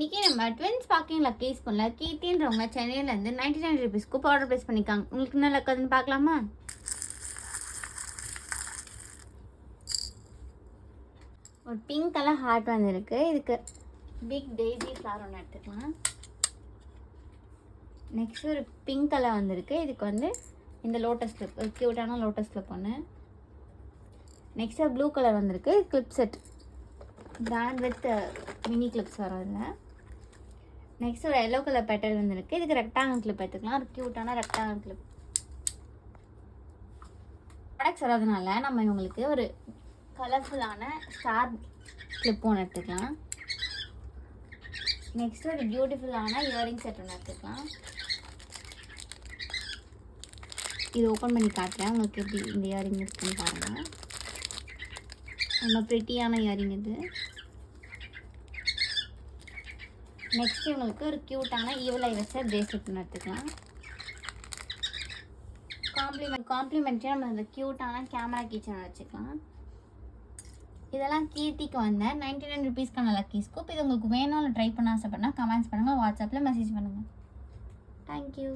இன்றைக்கி நம்ம twins parking லக்கீஸ் பண்ணல கீர்த்தின்றவங்க சென்னையிலேருந்து 99 ருபீஸ்க்கு ஆர்டர் ப்ளேஸ் பண்ணிக்காங்க. உங்களுக்கு என்ன லக்குன்னு பார்க்கலாமா? ஒரு பிங்க் கலர் ஹார்ட் வந்துருக்கு. இதுக்கு பிக் டெய்ஸி ஃப்ளவர் ஒன்று எடுத்துக்கலாம். நெக்ஸ்ட் ஒரு பிங்க் கலர் வந்திருக்கு. இதுக்கு வந்து இந்த லோட்டஸ் கிளிப், ஒரு க்யூட்டான லோட்டஸ் கிளிப் ஒன்று. நெக்ஸ்ட் ப்ளூ கலர் வந்திருக்கு. Clip set brand with mini clips வரும் இதில். நெக்ஸ்ட் ஒரு எல்லோ கலர் பெட்டல் வந்துருக்கு. இதுக்கு ரெக்டாங்கல் கிளிப் எடுத்துக்கலாம். ஒரு க்யூட்டான ரெக்டாங்கல் கிளிப். ப்ராடக்ட்ஸ் வராதனால நம்ம இவங்களுக்கு ஒரு கலர்ஃபுல்லான ஸ்டார் கிளிப் ஒன்று எடுத்துக்கலாம். நெக்ஸ்ட் ஒரு பியூட்டிஃபுல்லான இயரிங் செட் ஒன்று எடுத்துக்கலாம். இது ஓப்பன் பண்ணி காட்டுறேன் உங்களுக்கு எப்படி இந்த இயரிங் இருக்குன்னு பாருங்கள். ரொம்ப ப்ரிட்டியான இயரிங் இது. நெக்ஸ்ட் இவங்களுக்கு ஒரு க்யூட்டான ஈவல் ஐ வச்ச பிரேஸ்லெட் ஒன்று எடுத்துக்கலாம். காம்ப்ளிமெண்ட்டாக நம்ம இந்த க்யூட்டான கேமரா கீச்சன் வச்சுக்கலாம். இதெல்லாம் கீர்த்திக்கு வந்த 99 ருபீஸ்க்கான லக்கி ஸ்கூப். இது உங்களுக்கு வேணும்னு ட்ரை பண்ண ஆசைப்பட்னா கமெண்ட்ஸ் பண்ணுங்கள், வாட்ஸ்அப்பில் மெசேஜ் பண்ணுங்கள். தேங்க்யூ.